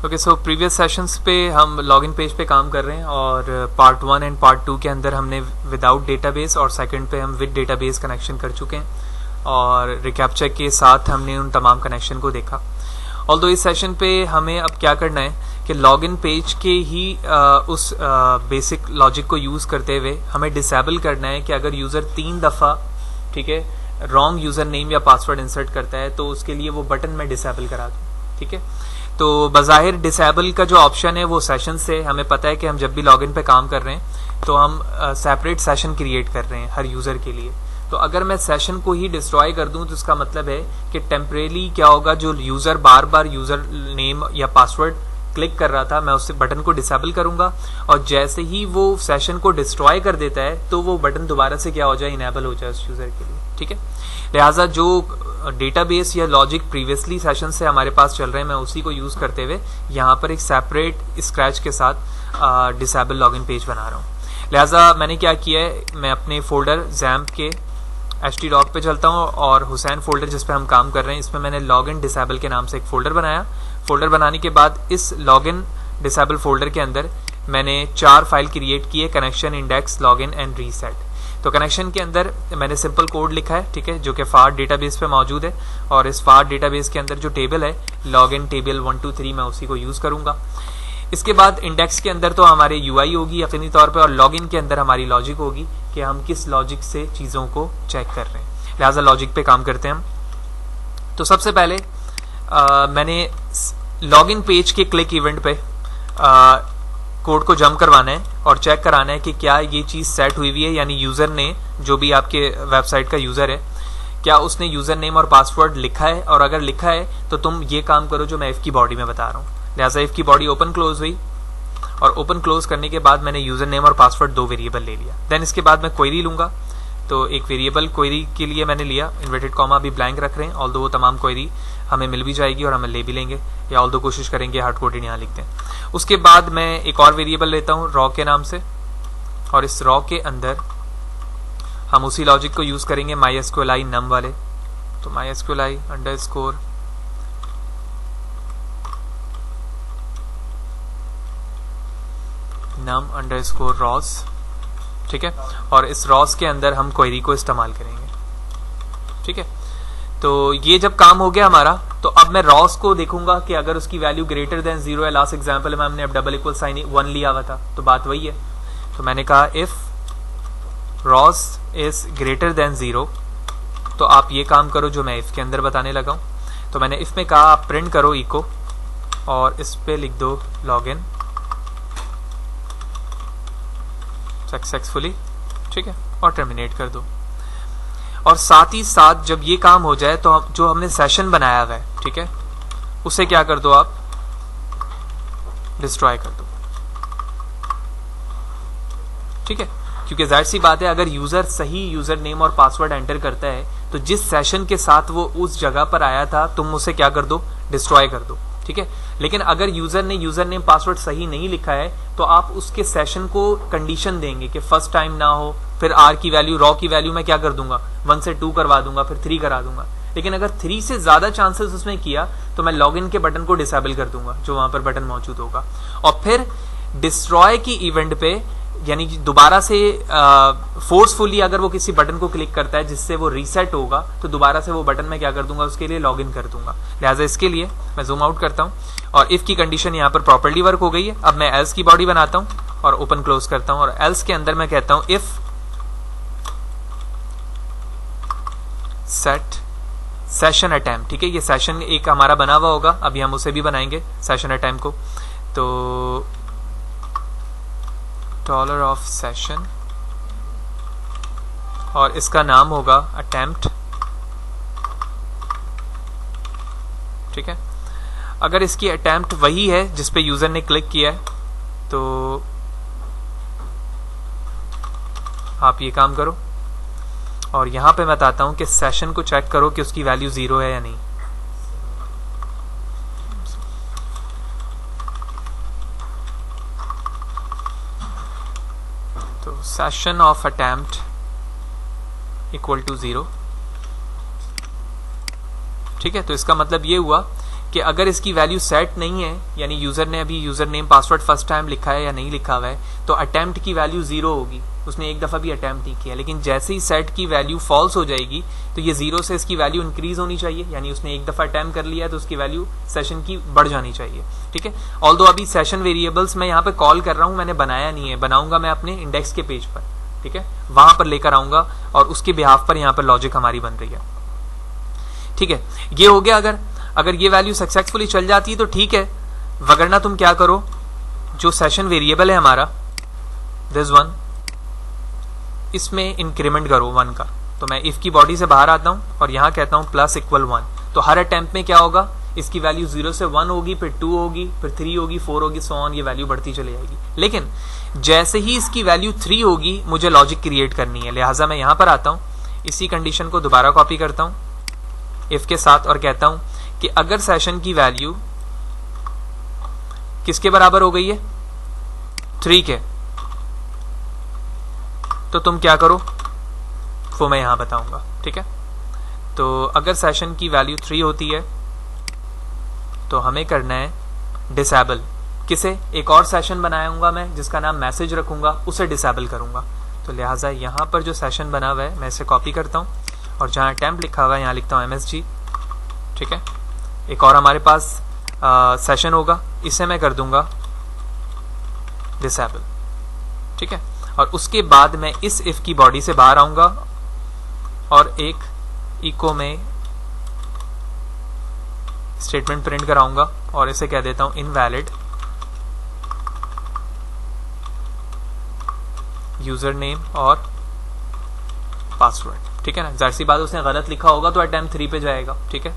Okay, so previous sessions पे हम login page पे काम कर रहे हैं और पार्ट 1 एंड पार्ट 2 के अंदर हमने विदाउट डेटाबेस और सेकंड पे हम विद डेटाबेस कनेक्शन कर चुके हैं और रिकैप्चर के साथ हमने उन तमाम कनेक्शन को देखा। ऑल्दो इस सेशन पे हमें अब क्या करना है कि लॉगिन पेज के ही उस बेसिक लॉजिक को यूज़ करते हुए हमें डिसेबल करना है कि अगर यूज़र 3 दफ़ा ठीक है रॉन्ग यूज़र नेम या पासवर्ड इंसर्ट करता है तो उसके लिए वो बटन मैं डिसेबल करा दूँ। ठीक है, तो बज़ाहिर डिसेबल का जो ऑप्शन है वो सेशन से हमें पता है कि हम जब भी लॉगिन पे काम कर रहे हैं तो हम सेपरेट सेशन क्रिएट कर रहे हैं हर यूज़र के लिए। तो अगर मैं सेशन को ही डिस्ट्रॉय कर दूं तो इसका मतलब है कि टेम्परेली क्या होगा, जो यूज़र बार बार यूज़र नेम या पासवर्ड क्लिक कर रहा था मैं उससे बटन को डिसेबल करूंगा और जैसे ही वो सेशन को डिस्ट्रॉय कर देता है तो वो बटन दोबारा से क्या हो जाए, इनेबल हो जाए उस यूज़र के लिए। ठीक है, लिहाजा जो डेटाबेस या लॉजिक प्रीवियसली सेशन से हमारे पास चल रहे हैं मैं उसी को यूज़ करते हुए यहाँ पर एक सेपरेट स्क्रैच के साथ डिसेबल लॉगिन पेज बना रहा हूँ। लिहाजा मैंने क्या किया है, मैं अपने फोल्डर जैम्प के htdoc पे चलता हूँ और हुसैन फोल्डर जिस पे हम काम कर रहे हैं इसमें मैंने लॉगिन डिसेबल के नाम से एक फोल्डर बनाया। फोल्डर बनाने के बाद इस लॉगिन डिसेबल फोल्डर के अंदर मैंने 4 फाइल क्रिएट किए, connection, index, login and reset. तो कनेक्शन के अंदर मैंने सिंपल कोड लिखा है, ठीक है, जो कि फार डेटाबेस पे मौजूद है और इस फार डेटाबेस के अंदर जो टेबल है लॉगिन टेबल 1 2 3 मैं उसी को यूज़ करूँगा। इसके बाद इंडेक्स के अंदर तो हमारे UI होगी यकीनी तौर पे और लॉगिन के अंदर हमारी लॉजिक होगी कि हम किस लॉजिक से चीज़ों को चेक कर रहे हैं। लिहाजा लॉजिक पे काम करते हैं हम। तो सबसे पहले मैंने लॉगिन पेज के क्लिक इवेंट पे कोड को जंप करवाना है और चेक कराना है कि क्या ये चीज़ सेट हुई हुई है, यानी यूज़र ने जो भी आपके वेबसाइट का यूज़र है क्या उसने यूज़र नेम और पासवर्ड लिखा है, और अगर लिखा है तो तुम ये काम करो जो मैं इफ की बॉडी में बता रहा हूँ। लिहाजा इफ की बॉडी ओपन क्लोज हुई और ओपन क्लोज करने के बाद मैंने यूज़र नेम और पासवर्ड 2 वेरिएबल ले लिया। देन इसके बाद मैं क्वेरी लूँगा, तो एक वेरिएबल क्वेरी के लिए मैंने लिया, इन्वर्टेड कॉमा अभी ब्लैंक रख रहे हैं, ऑल्दो वो तमाम क्वेरी हमें मिल भी जाएगी और हम ले भी लेंगे, या ऑल्दो कोशिश करेंगे हार्ड कोडेड यहाँ लिखते हैं। उसके बाद मैं एक और वेरिएबल लेता हूँ रॉ के नाम से और इस रॉ के अंदर हम उसी लॉजिक को यूज़ करेंगे MySQLi num वाले। तो MySQLi _ num _ rows, ठीक है, और इस रॉस के अंदर हम क्वेरी को इस्तेमाल करेंगे। ठीक है, तो ये जब काम हो गया हमारा तो अब मैं रॉस को देखूंगा कि अगर उसकी वैल्यू ग्रेटर देन 0 है। लास्ट एग्जांपल में हमने अब =1 लिया हुआ था तो बात वही है। तो मैंने कहा if Ross is greater than 0 तो आप ये काम करो जो मैं इफ के अंदर बताने लगा हूं। तो मैंने इफ में कहा आप प्रिंट करो इको और इस पे लिख दो लॉगिन सक्सेसफुली, ठीक है, और टर्मिनेट कर दो। और साथ ही साथ जब ये काम हो जाए तो जो हमने सेशन बनाया हुआ है, ठीक है, उसे क्या कर दो आप, डिस्ट्रॉय कर दो। ठीक है, क्योंकि जाहिर सी बात है अगर यूजर सही यूजर नेम और पासवर्ड एंटर करता है तो जिस सेशन के साथ वो उस जगह पर आया था तुम उसे क्या कर दो, डिस्ट्रॉय कर दो। ठीक है, लेकिन अगर यूजर ने यूजर नेम पासवर्ड सही नहीं लिखा है तो आप उसके सेशन को कंडीशन देंगे कि फर्स्ट टाइम ना हो, फिर आर की वैल्यू, रॉ की वैल्यू मैं क्या कर दूंगा 1 से 2 करवा दूंगा, फिर 3 करा दूंगा। लेकिन अगर 3 से ज्यादा चांसेस उसमें किया तो मैं लॉगिन के बटन को डिसेबल कर दूंगा जो वहां पर बटन मौजूद होगा। और फिर डिस्ट्रॉय की इवेंट पे यानी दोबारा से फोर्सफुली अगर वो किसी बटन को क्लिक करता है जिससे वो रीसेट होगा तो दोबारा से वो बटन मैं क्या कर दूंगा, उसके लिए लॉगिन कर दूंगा। लिहाजा इसके लिए मैं जूम आउट करता हूं और इफ की कंडीशन यहाँ पर प्रॉपर्ली वर्क हो गई है। अब मैं एल्स की बॉडी बनाता हूं और ओपन क्लोज करता हूं और एल्स के अंदर मैं कहता हूं इफ सेट सेशन अटैम्प्ट। ठीक है, ये सेशन एक हमारा बना हुआ होगा, अभी हम उसे भी बनाएंगे सेशन अटैम्प्ट को। तो $of session और इसका नाम होगा अटेम्प्ट। ठीक है, अगर इसकी अटेम्प्ट वही है जिस पे यूजर ने क्लिक किया है तो आप ये काम करो और यहां पे मैं बताता हूं कि सेशन को चेक करो कि उसकी वैल्यू 0 है या नहीं। Session of attempt equal to 0। ठीक है, तो इसका मतलब ये हुआ कि अगर इसकी वैल्यू सेट नहीं है, यानी यूजर ने अभी user name password first time लिखा है या नहीं लिखा हुआ है, तो अटेम्प्ट की वैल्यू 0 होगी, उसने एक दफा भी अटेम्प्ट नहीं किया। लेकिन जैसे ही सेट की वैल्यू फॉल्स हो जाएगी तो ये 0 से इसकी वैल्यू इंक्रीज होनी चाहिए, यानी उसने एक दफा अटेम्प्ट कर लिया तो उसकी वैल्यू सेशन की बढ़ जानी चाहिए। ठीक है, ऑल्दो अभी सेशन वेरिएबल्स मैं यहाँ पे कॉल कर रहा हूँ, मैंने बनाया नहीं है, बनाऊंगा मैं अपने इंडेक्स के पेज पर। ठीक है, वहां पर लेकर आऊंगा और उसके बिहाफ पर यहाँ पर लॉजिक हमारी बन रही है। ठीक है, ये हो गया। अगर ये वैल्यू सक्सेसफुली चल जाती है तो ठीक है, वगरना तुम क्या करो, जो सेशन वेरिएबल है हमारा दिस वन, इसमें इंक्रीमेंट करो 1 का। तो मैं इफ की बॉडी से बाहर आता हूं और यहां कहता हूं +=1, तो हर अटेम्प्ट में क्या होगा, इसकी वैल्यू 0 से 1 होगी, फिर 2 होगी, फिर 3 होगी, 4 होगी, सो ऑन, ये वैल्यू बढ़ती चली जाएगी। लेकिन जैसे ही इसकी वैल्यू 3 होगी मुझे लॉजिक क्रिएट करनी है, लिहाजा मैं यहां पर आता हूं, इसी कंडीशन को दोबारा कॉपी करता हूं इफ के साथ और कहता हूं कि अगर सेशन की वैल्यू किसके बराबर हो गई है, 3 के, तो तुम क्या करो वो मैं यहां बताऊंगा। ठीक है, तो अगर सेशन की वैल्यू 3 होती है तो हमें करना है डिसेबल, किसे, एक और सेशन बनाऊंगा मैं जिसका नाम मैसेज रखूंगा, उसे डिसेबल करूंगा। तो लिहाजा यहां पर जो सेशन बना हुआ है मैं इसे कॉपी करता हूं और जहां अटेम्प्ट लिखा हुआ है यहां लिखता हूं MSG। ठीक है, एक और हमारे पास सेशन होगा, इसे मैं कर दूंगा डिसेबल। ठीक है, और उसके बाद मैं इस इफ की बॉडी से बाहर आऊंगा और एक इको में स्टेटमेंट प्रिंट कराऊंगा और इसे कह देता हूं इनवैलिड यूजर नेम और पासवर्ड। ठीक है ना, जाहिर सी बात उसने गलत लिखा होगा तो अटेम्प्ट 3 पे जाएगा। ठीक है,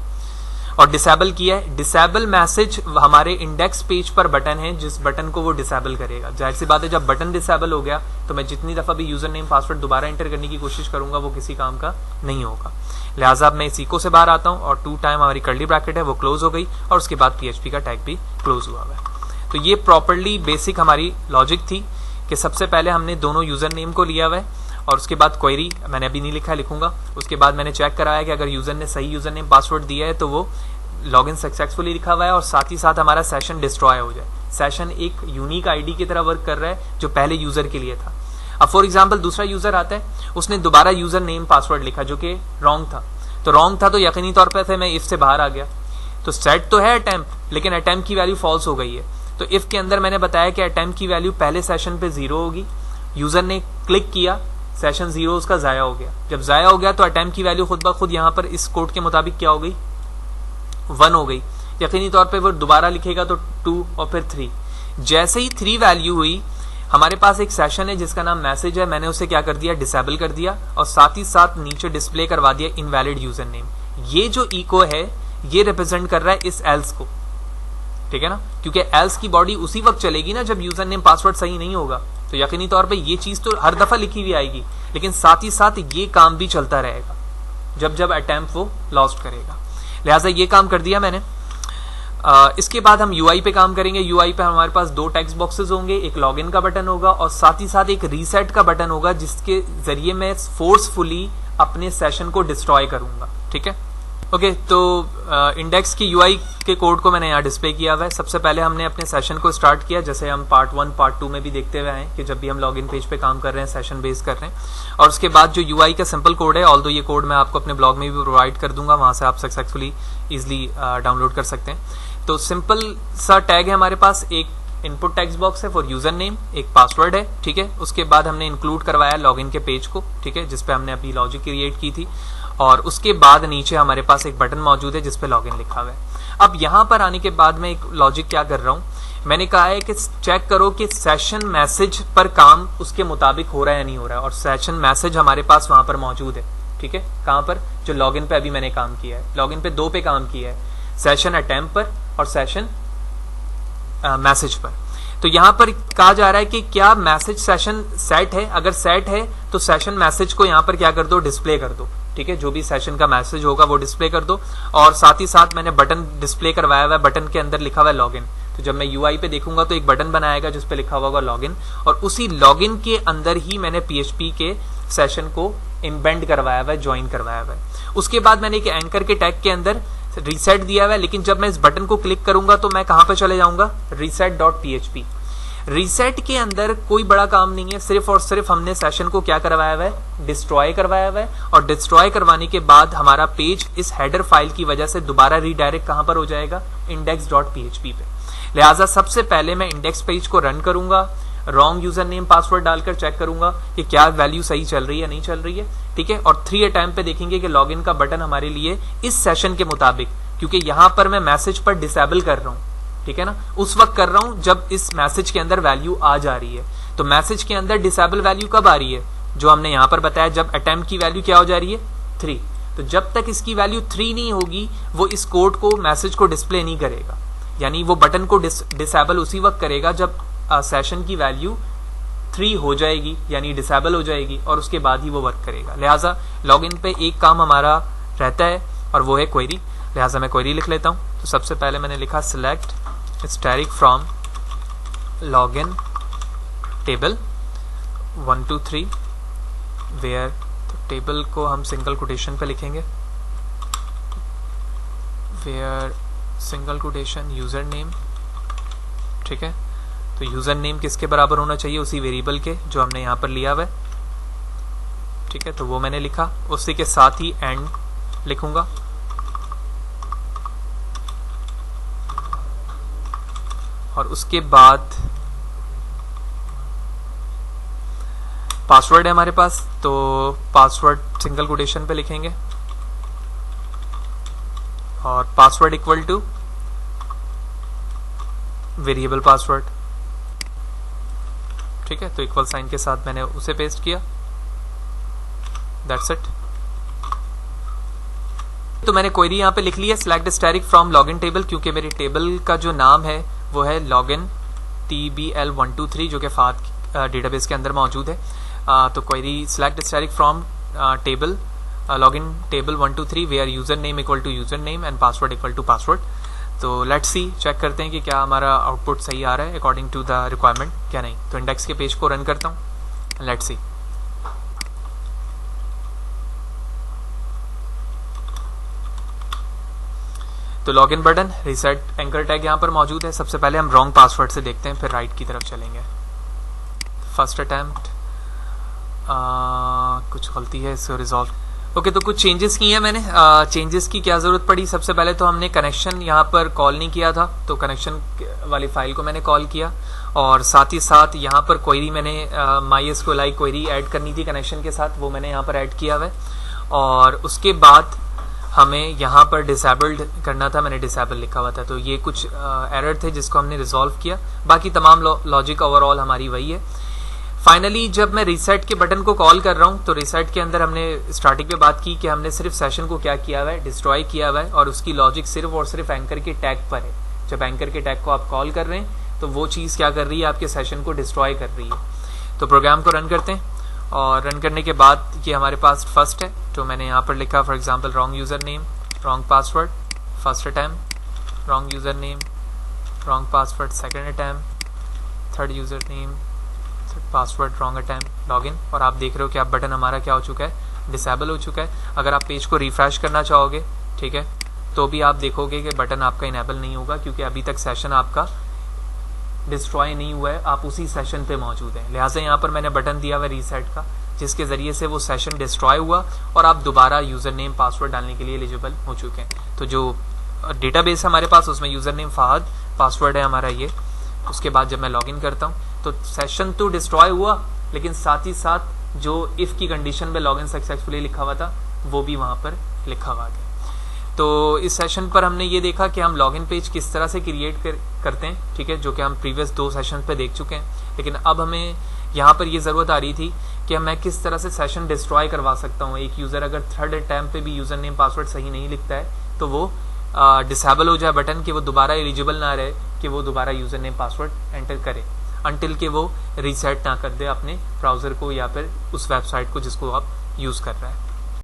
और डिसेबल किया है, डिसेबल मैसेज हमारे इंडेक्स पेज पर बटन है, जिस बटन को वो डिसेबल करेगा। जाहिर सी बात है जब बटन डिसेबल हो गया तो मैं जितनी दफा भी यूजर नेम पासवर्ड दोबारा एंटर करने की कोशिश करूंगा वो किसी काम का नहीं होगा। लिहाजा अब मैं इस इको से बाहर आता हूं और 2 टाइम हमारी कर्ली ब्रैकेट है वो क्लोज हो गई और उसके बाद PHP का टैग भी क्लोज हुआ है। तो ये प्रॉपरली बेसिक हमारी लॉजिक थी कि सबसे पहले हमने दोनों यूजर नेम को लिया हुआ है और उसके बाद क्वेरी मैंने अभी नहीं लिखा, लिखूंगा। उसके बाद मैंने चेक कराया कि अगर यूजर ने सही यूजर नेम पासवर्ड दिया है तो वो लॉगिन सक्सेसफुली लिखा हुआ है और साथ ही साथ हमारा सेशन डिस्ट्रॉय हो जाए। सेशन एक यूनिक आईडी की तरह वर्क कर रहा है जो पहले यूजर के लिए था। अब फॉर एग्जांपल दूसरा यूजर आता है, उसने दोबारा यूजर नेम पासवर्ड लिखा जो कि रॉन्ग था, तो यकीनी तौर पर मैं इफ से बाहर आ गया। तो सेट तो है अटेम्प्ट, लेकिन अटेम्प्ट की वैल्यू फॉल्स हो गई है। तो इफ के अंदर मैंने बताया कि अटेम्प्ट की वैल्यू पहले सेशन पे 0 होगी, यूजर ने क्लिक किया, सेशन 0 उसका जाया हो गया। जब जाया हो गया तो अटेम्प्ट की वैल्यू खुद ब खुद यहाँ पर इस कोड के मुताबिक क्या हो गई, 1 हो गई। यकीनी तौर पे वो दोबारा लिखेगा तो 2 और फिर 3। जैसे ही 3 वैल्यू हुई, हमारे पास एक सेशन है जिसका नाम मैसेज है, मैंने उसे क्या कर दिया, डिसेबल कर दिया और साथ ही साथ नीचे डिस्प्ले करवा दिया इनवैलिड यूजर नेम। ये जो इको है ये रिप्रेजेंट कर रहा है इस एल्स को। ठीक है ना, क्योंकि एल्स की बॉडी उसी वक्त चलेगी ना जब यूजर नेम पासवर्ड सही नहीं होगा। तो यकीनी तौर पे ये चीज तो हर दफा लिखी हुई आएगी, लेकिन साथ ही साथ ये काम भी चलता रहेगा जब जब अटेम्प्ट वो लॉस्ट करेगा। लिहाजा ये काम कर दिया मैंने। इसके बाद हम UI पे काम करेंगे। UI पे हमारे पास 2 टेक्स्ट बॉक्सेस होंगे, एक लॉगिन का बटन होगा और साथ ही साथ एक रीसेट का बटन होगा जिसके जरिए मैं फोर्सफुली अपने सेशन को डिस्ट्रॉय करूंगा। ठीक है, ओके। तो इंडेक्स की UI के कोड को मैंने यहाँ डिस्प्ले किया हुआ है। सबसे पहले हमने अपने सेशन को स्टार्ट किया, जैसे हम पार्ट 1 पार्ट 2 में भी देखते हुए हैं कि जब भी हम लॉगिन पेज पे काम कर रहे हैं सेशन बेस कर रहे हैं। और उसके बाद जो UI का सिंपल कोड है, ऑल्दो ये कोड मैं आपको अपने ब्लॉग में भी प्रोवाइड कर दूंगा, वहां से आप सक्सेसफुली इजिली डाउनलोड कर सकते हैं। तो सिंपल सा टैग है हमारे पास, एक इनपुट टेक्स्ट बॉक्स है फॉर यूजर नेम, एक पासवर्ड है। ठीक है, उसके बाद हमने इंक्लूड करवाया लॉगिन के पेज को, ठीक है, जिसपे हमने अपनी लॉजिक क्रिएट की थी। और उसके बाद नीचे हमारे पास एक बटन मौजूद है जिसपे लॉगिन लिखा हुआ है। अब यहां पर आने के बाद मैं एक लॉजिक क्या कर रहा हूं, मैंने कहा है कि चेक करो कि सेशन मैसेज पर काम उसके मुताबिक हो रहा है या नहीं हो रहा है। और सेशन मैसेज हमारे पास वहां पर मौजूद है। ठीक है, कहां पर, जो लॉगिन पे अभी मैंने काम किया है, लॉगिन पे 2 पे काम किया है, सेशन अटेम्प्ट पर और सेशन मैसेज पर। तो यहां पर कहा जा रहा है कि क्या मैसेज सेशन सेट है, अगर सेट है तो सेशन मैसेज को यहां पर क्या कर दो, डिस्प्ले कर दो। ठीक है, जो भी सेशन का मैसेज होगा वो डिस्प्ले कर दो। और साथ ही साथ मैंने बटन डिस्प्ले करवाया हुआ है, बटन के अंदर लिखा हुआ है लॉगिन। तो जब मैं UI पे देखूंगा तो एक बटन बनाएगा जिस पे लिखा हुआ होगा लॉगिन, और उसी लॉगिन के अंदर ही मैंने PHP के सेशन को इम्बेंड करवाया हुआ है, ज्वाइन करवाया हुआ है। उसके बाद मैंने एक एंकर के टैग के अंदर रीसेट दिया हुआ है, लेकिन जब मैं इस बटन को क्लिक करूंगा तो मैं कहां पे चले जाऊंगा, reset.php। रीसेट के अंदर कोई बड़ा काम नहीं है, सिर्फ और सिर्फ हमने सेशन को क्या करवाया हुआ है, डिस्ट्रॉय करवाया हुआ है, और डिस्ट्रॉय करवाने के बाद हमारा पेज इस हेडर फाइल की वजह से दोबारा रीडायरेक्ट कहां पर हो जाएगा, index.php पे। लिहाजा सबसे पहले मैं इंडेक्स पेज को रन करूंगा, रॉन्ग यूजर नेम पासवर्ड डालकर चेक करूंगा कि क्या वैल्यू सही चल रही है नहीं चल रही है, ठीक है। और 3 अटैम्प्ट पे देखेंगे कि लॉगिन का बटन हमारे लिए इस सेशन के मुताबिक, क्योंकि यहां पर मैं मैसेज पर डिसेबल कर रहा हूं, ठीक है ना, उस वक्त कर रहा हूं जब इस मैसेज के अंदर वैल्यू आ जा रही है। तो मैसेज के अंदर डिसेबल वैल्यू कब आ रही है, जो हमने यहां पर बताया, जब अटैम्प्ट की वैल्यू क्या हो जा रही है, 3। तो जब तक इसकी वैल्यू 3 नहीं होगी वो इस कोड को, मैसेज को डिस्प्ले नहीं करेगा, यानी वो बटन को डिसेबल उसी वक्त करेगा जब सेशन की वैल्यू 3 हो जाएगी, यानी डिसेबल हो जाएगी, और उसके बाद ही वो वर्क करेगा। लिहाजा लॉगिन पे एक काम हमारा रहता है और वो है क्वेरी। लिहाजा मैं क्वेरी लिख लेता हूं। तो सबसे पहले मैंने लिखा select static from login table 1 2 3 where, तो टेबल को हम सिंगल कोटेशन पे लिखेंगे, where single quotation user name, ठीक है। तो यूजर नेम किसके बराबर होना चाहिए, उसी वेरिएबल के जो हमने यहां पर लिया हुआ है, ठीक है। तो वो मैंने लिखा, उसी के साथ ही एंड लिखूंगा, और उसके बाद पासवर्ड है हमारे पास, तो पासवर्ड सिंगल कोटेशन पे लिखेंगे, और password equal two variable password, ठीक है। तो इक्वल साइन के साथ मैंने उसे पेस्ट किया, दैट्स इट। तो मैंने क्वेरी यहां पे लिख ली है, select static from login table, क्योंकि मेरे टेबल का जो नाम है वो है लॉगिन TBL123, जो कि फाद डेटाबेस के अंदर मौजूद है। तो query select static from table login table 1 2 3 where user name equal to user name and password equal to password. तो लेट्स सी, चेक करते हैं कि क्या हमारा आउटपुट सही आ रहा है अकॉर्डिंग टू द रिक्वायरमेंट क्या नहीं। तो इंडेक्स के पेज को रन करता हूं, लेट्स सी। तो login button, reset anchor tag यहां पर मौजूद है। सबसे पहले हम रॉन्ग पासवर्ड से देखते हैं, फिर राइट की तरफ चलेंगे। फर्स्ट अटेम्प्ट, कुछ गलती है, इसको रिजॉल्व। ओके, तो कुछ चेंजेस किए हैं मैंने। चेंजेस की क्या जरूरत पड़ी, सबसे पहले तो हमने कनेक्शन यहाँ पर कॉल नहीं किया था, तो कनेक्शन वाली फाइल को मैंने कॉल किया, और साथ ही साथ यहाँ पर क्वेरी मैंने MySQLi क्वेरी ऐड करनी थी कनेक्शन के साथ, वो मैंने यहाँ पर ऐड किया हुआ है। और उसके बाद हमें यहाँ पर डिसेबल्ड करना था, मैंने डिसेबल लिखा हुआ था, तो ये कुछ एरर थे जिसको हमने रिजॉल्व किया। बाकी तमाम लॉजिक ओवरऑल हमारी वही है। फाइनली जब मैं रीसेट के बटन को कॉल कर रहा हूं, तो रीसेट के अंदर हमने स्टार्टिंग में बात की कि हमने सिर्फ सेशन को क्या किया हुआ है, डिस्ट्रॉय किया हुआ है, और उसकी लॉजिक सिर्फ और सिर्फ एंकर के टैग पर है। जब एंकर के टैग को आप कॉल कर रहे हैं तो वो चीज़ क्या कर रही है, आपके सेशन को डिस्ट्रॉय कर रही है। तो प्रोग्राम को रन करते हैं, और रन करने के बाद ये हमारे पास फर्स्ट है, तो मैंने यहाँ पर लिखा for example wrong user name, wrong password, first attempt, wrong user name, wrong password, second attempt, third user name, password, wrong attempt, login. और आप देख रहे हो कि अब बटन हमारा क्या हो चुका है, डिसेबल हो चुका है। अगर आप पेज को रिफ्रेश करना चाहोगे, ठीक है, तो भी आप देखोगे कि बटन आपका इनेबल नहीं होगा, क्योंकि अभी तक सेशन आपका डिस्ट्रॉय नहीं हुआ है, आप उसी सेशन पे मौजूद हैं। लिहाजा यहाँ पर मैंने बटन दिया हुआ है रीसेट का, जिसके जरिए से वो सेशन डिस्ट्रॉय हुआ और आप दोबारा यूजर नेम पासवर्ड डालने के लिए एलिजिबल हो चुके हैं। तो जो डेटाबेस है हमारे पास, उसमें यूजर नेम फहद, पासवर्ड है हमारा ये। उसके बाद जब मैं लॉगिन करता हूँ तो सेशन तो डिस्ट्रॉय हुआ, लेकिन साथ ही साथ जो इफ की कंडीशन में लॉगिन सक्सेसफुली लिखा हुआ था वो भी वहां पर लिखा हुआ था। तो इस सेशन पर हमने ये देखा कि हम लॉगिन पेज किस तरह से क्रिएट करते हैं, ठीक है, जो कि हम प्रीवियस 2 सेशन पे देख चुके हैं। लेकिन अब हमें यहाँ पर ये जरूरत आ रही थी कि मैं किस तरह से सेशन डिस्ट्रॉय करवा सकता हूँ। एक यूजर अगर थर्ड अटैम्प्ट पे भी यूजर नेम पासवर्ड सही नहीं लिखता है तो वो डिसेबल हो जाए बटन, कि वो दोबारा एलिजिबल ना रहे कि वो दोबारा यूजर नेम पासवर्ड एंटर करे, अनटिल के वो रीसेट ना कर दे अपने ब्राउजर को या फिर उस वेबसाइट को जिसको आप यूज कर रहे हैं।